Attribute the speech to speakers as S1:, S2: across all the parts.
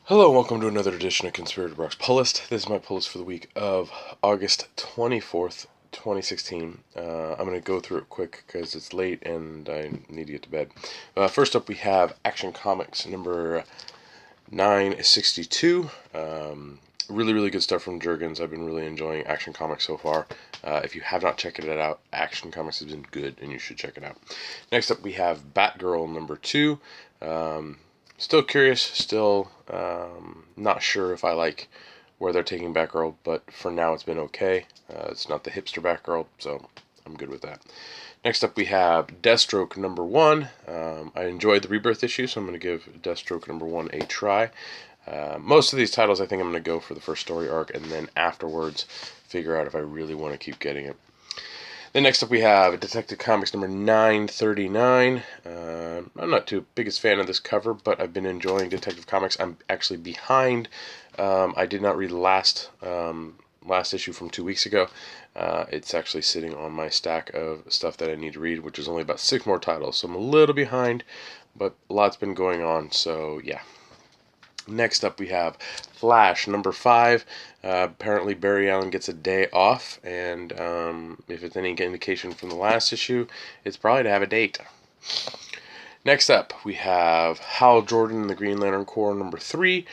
S1: Hello, and welcome to another edition of Conspirator Brock's Pull List. This is my pull list for the week of August 24th, 2016. I'm going to go through it quick because it's late and I need to get to bed. First up, we have Action Comics number 962. Really good stuff from Jurgens. I've been really enjoying Action Comics so far. If you have not checked it out, Action Comics has been good and you should check it out. Next up, we have Batgirl number 2. Still curious, still not sure if I like where they're taking Batgirl, but for now it's been okay. It's not the hipster Batgirl, so I'm good with that. Next up we have Deathstroke number 1. I enjoyed the Rebirth issue, so I'm going to give Deathstroke number 1 a try. Most of these titles I think I'm going to go for the first story arc, and then afterwards figure out if I really want to keep getting it. Then next up we have Detective Comics number 939. I'm not too biggest fan of this cover, but I've been enjoying Detective Comics. I'm actually behind. I did not read the last issue from 2 weeks ago. It's actually sitting on my stack of stuff that I need to read, which is only about 6 more titles. So I'm a little behind, but a lot's been going on, so yeah. Next up we have Flash number 5. Apparently Barry Allen gets a day off, and if it's any indication from the last issue, it's probably to have a date. Next up we have Hal Jordan and the Green Lantern Corps number 3.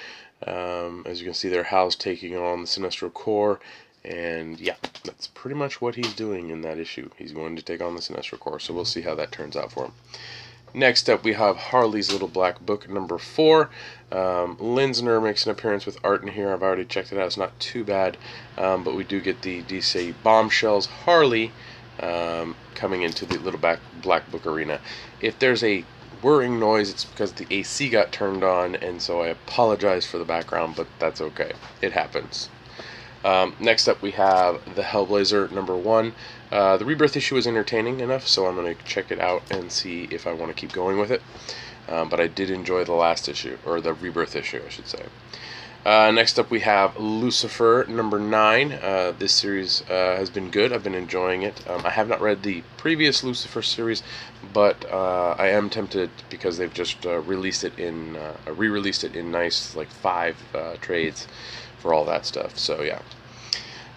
S1: As you can see there, Hal's taking on the Sinestro Corps, and yeah, that's pretty much what he's doing in that issue. He's going to take on the Sinestro Corps, so we'll see how that turns out for him. Next up, we have Harley's Little Black Book number 4. Linsner makes an appearance with art in here. I've already checked it out. It's not too bad, but we do get the DC Bombshells Harley coming into the Little Black Book arena. If there's a whirring noise, it's because the AC got turned on, and so I apologize for the background, but that's okay. It happens. Next up, we have the Hellblazer number 1. The Rebirth issue is entertaining enough, so I'm going to check it out and see if I want to keep going with it. But I did enjoy the last issue, or the Rebirth issue, I should say. Next up, we have Lucifer number 9. This series has been good. I've been enjoying it. I have not read the previous Lucifer series, but I am tempted because they've just re-released it in nice, like 5 trades for all that stuff. So yeah.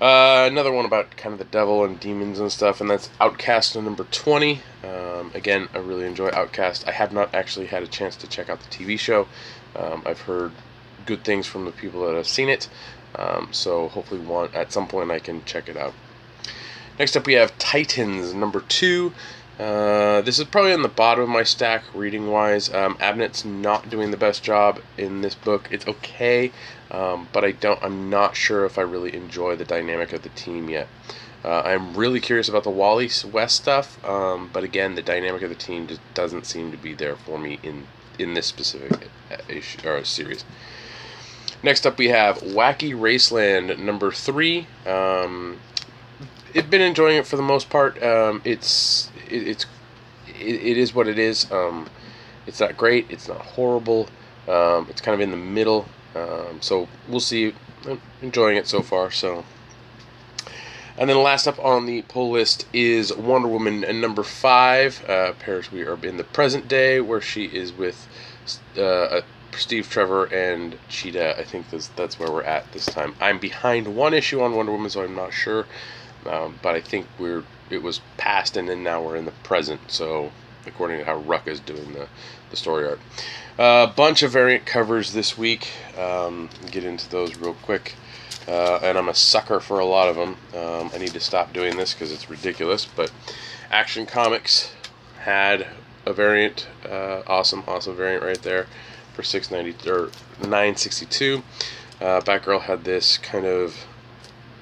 S1: Another one about kind of the devil and demons and stuff, and that's Outcast number 20. Again, I really enjoy Outcast. I have not actually had a chance to check out the TV show. I've heard good things from the people that have seen it, so hopefully at some point I can check it out. Next up we have Titans number 2. This is probably on the bottom of my stack reading wise. Abnett's not doing the best job in this book. It's okay, but I'm not sure if I really enjoy the dynamic of the team yet. I'm really curious about the Wally West stuff, but again, the dynamic of the team just doesn't seem to be there for me in this specific issue or series. Next up we have Wacky Raceland number 3. I've been enjoying it for the most part. It is what it is. It's not great. It's not horrible. It's kind of in the middle. So we'll see. I'm enjoying it so far. So, and then last up on the pull list is Wonder Woman number 5. We are in the present day where she is with Steve Trevor and Cheetah. I think that's where we're at this time. I'm behind 1 issue on Wonder Woman, so I'm not sure. But I think it was past, and then now we're in the present. So, according to how Ruck is doing the story art, bunch of variant covers this week. Get into those real quick. And I'm a sucker for a lot of them. I need to stop doing this because it's ridiculous. But Action Comics had a variant, awesome variant right there for $6.90 or $9.62. Batgirl had this kind of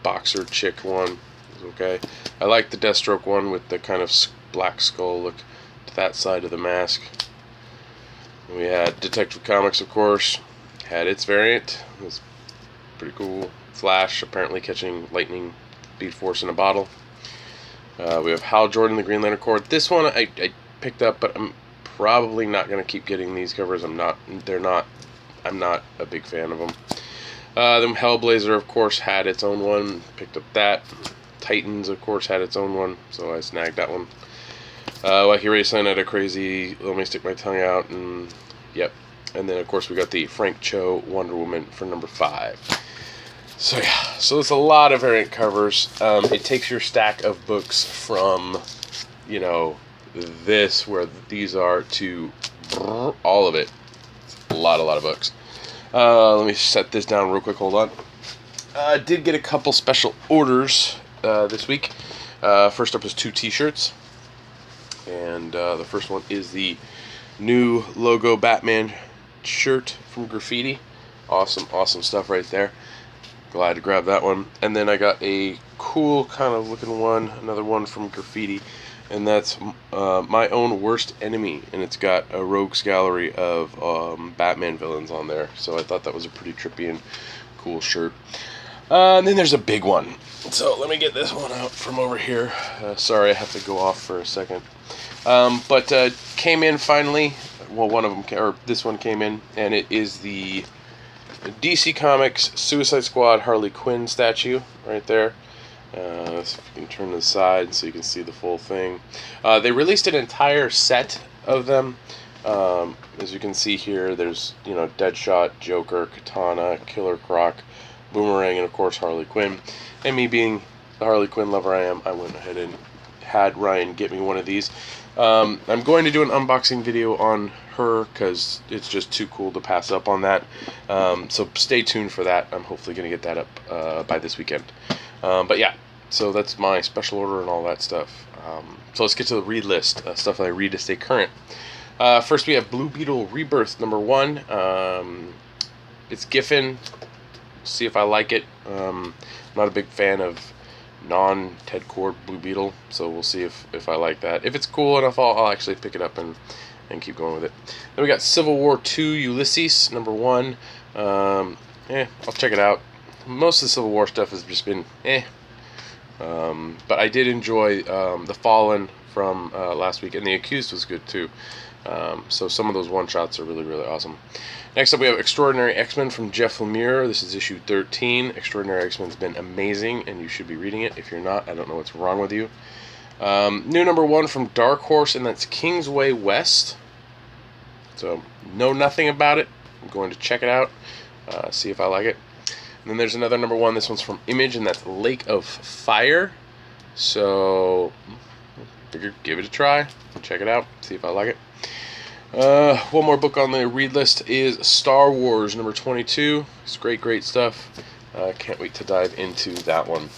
S1: boxer chick one. Okay, I like the Deathstroke one with the kind of black skull look to that side of the mask. We had Detective Comics, of course, had its variant. It was pretty cool. Flash apparently catching lightning speed force in a bottle. We have Hal Jordan, the Green Lantern Corps. This one I picked up, but I'm probably not going to keep getting these covers. I'm not a big fan of them. Then Hellblazer, of course, had its own one. Picked up that. Titans, of course, had its own one, so I snagged that one. Wacky Raceland had a crazy, let me stick my tongue out, and yep. And then, of course, we got the Frank Cho Wonder Woman for number 5. So, yeah. So, it's a lot of variant covers. It takes your stack of books from, you know, this, where these are, to all of it. It's a lot of books. Let me set this down real quick. Hold on. I did get a couple special orders this week. First up is 2 t-shirts. And the first one is the new logo Batman shirt from Graffiti. Awesome stuff right there. Glad to grab that one. And then I got a cool kind of looking one, another one from Graffiti. And that's My Own Worst Enemy. And it's got a rogues gallery of Batman villains on there. So I thought that was a pretty trippy and cool shirt. And then there's a big one. So let me get this one out from over here. Sorry, I have to go off for a second. But came in finally. Well, one of them, or this one came in, and it is the DC Comics Suicide Squad Harley Quinn statue right there. So you can turn to the side so you can see the full thing. They released an entire set of them. As you can see here, there's, you know, Deadshot, Joker, Katana, Killer Croc, Boomerang, and of course Harley Quinn. And me being the Harley Quinn lover I am, I went ahead and had Ryan get me one of these. I'm going to do an unboxing video on her because it's just too cool to pass up on that. So stay tuned for that. I'm hopefully going to get that up by this weekend. But yeah, so that's my special order and all that stuff. So let's get to the read list, stuff that I read to stay current. First we have Blue Beetle Rebirth number 1. It's Giffen. See if I like it. I'm not a big fan of non-Ted Cord Blue Beetle, so we'll see if I like that. If it's cool enough, I'll actually pick it up and keep going with it. Then we got Civil War II Ulysses number 1. I'll check it out. Most of the Civil War stuff has just been but I did enjoy The Fallen from last week, and The Accused was good too. So some of those one-shots are really awesome. Next up we have Extraordinary X-Men from Jeff Lemire. This is issue 13. Extraordinary X-Men's been amazing, and you should be reading it. If you're not, I don't know what's wrong with you. New number 1 from Dark Horse, and that's Kingsway West. So, know nothing about it. I'm going to check it out, see if I like it. And then there's another number 1. This one's from Image, and that's Lake of Fire. So, figured give it a try, check it out, see if I like it. One more book on the read list is Star Wars number 22. It's great stuff. Can't wait to dive into that one.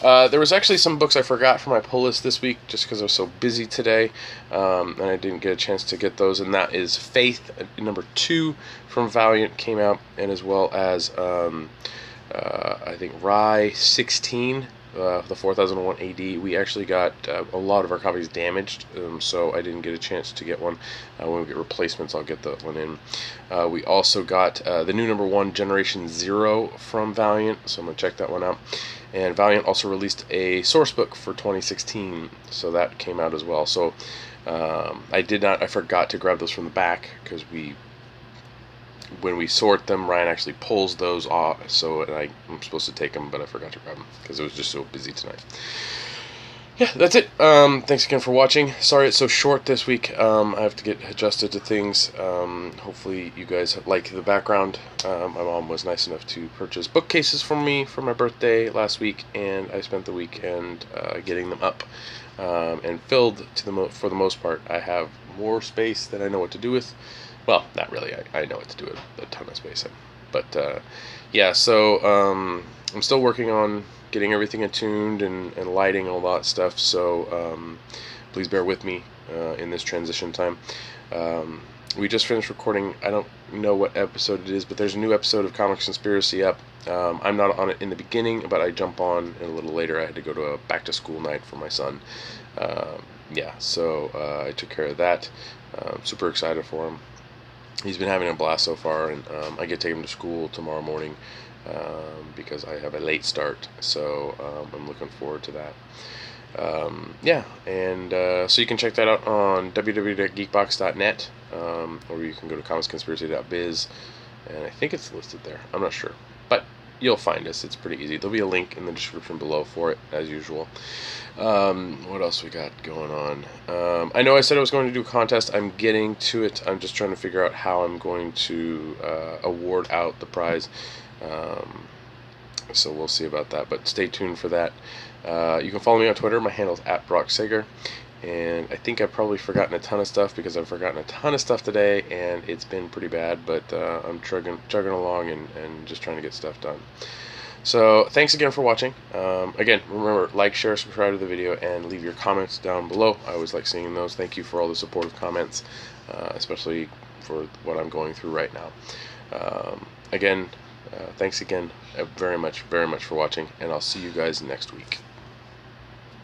S1: There was actually some books I forgot from my pull list this week just because I was so busy today, and I didn't get a chance to get those, and that is Faith number 2 from Valiant came out, and as well as I think Rye 16, the 4001 AD. We actually got a lot of our copies damaged, so I didn't get a chance to get one. When we get replacements, I'll get that one in. We also got the new number 1 Generation Zero from Valiant, so I'm going to check that one out. And Valiant also released a source book for 2016, so that came out as well. So I forgot to grab those from the back, because when we sort them, Ryan actually pulls those off, so I'm supposed to take them, but I forgot to grab them because it was just so busy tonight. Yeah, that's it. Thanks again for watching. Sorry it's so short this week. I have to get adjusted to things. Hopefully you guys like the background. My mom was nice enough to purchase bookcases for me for my birthday last week, and I spent the weekend getting them up and filled for the most part. I have more space than I know what to do with. Well, not really. I know what to do with a ton of space in. But, yeah, so I'm still working on getting everything attuned and lighting and all that stuff. So please bear with me in this transition time. We just finished recording. I don't know what episode it is, but there's a new episode of Comics Conspiracy up. I'm not on it in the beginning, but I jump on a little later. I had to go to a back-to-school night for my son. Yeah, so I took care of that. Super excited for him. He's been having a blast so far, and I get to take him to school tomorrow morning because I have a late start, so I'm looking forward to that. Yeah, and so you can check that out on www.geekbox.net, or you can go to comicsconspiracy.biz, and I think it's listed there. I'm not sure, but you'll find us. It's pretty easy. There'll be a link in the description below for it, as usual. What else we got going on? I know I said I was going to do a contest. I'm getting to it. I'm just trying to figure out how I'm going to award out the prize. So we'll see about that, but stay tuned for that. You can follow me on Twitter. My handle's @BrockSager. And I think I've probably forgotten a ton of stuff, because I've forgotten a ton of stuff today, and it's been pretty bad, but I'm chugging along and just trying to get stuff done. So thanks again for watching. Again, remember, like, share, subscribe to the video, and leave your comments down below. I always like seeing those. Thank you for all the supportive comments, especially for what I'm going through right now. Again, thanks again very much for watching, and I'll see you guys next week.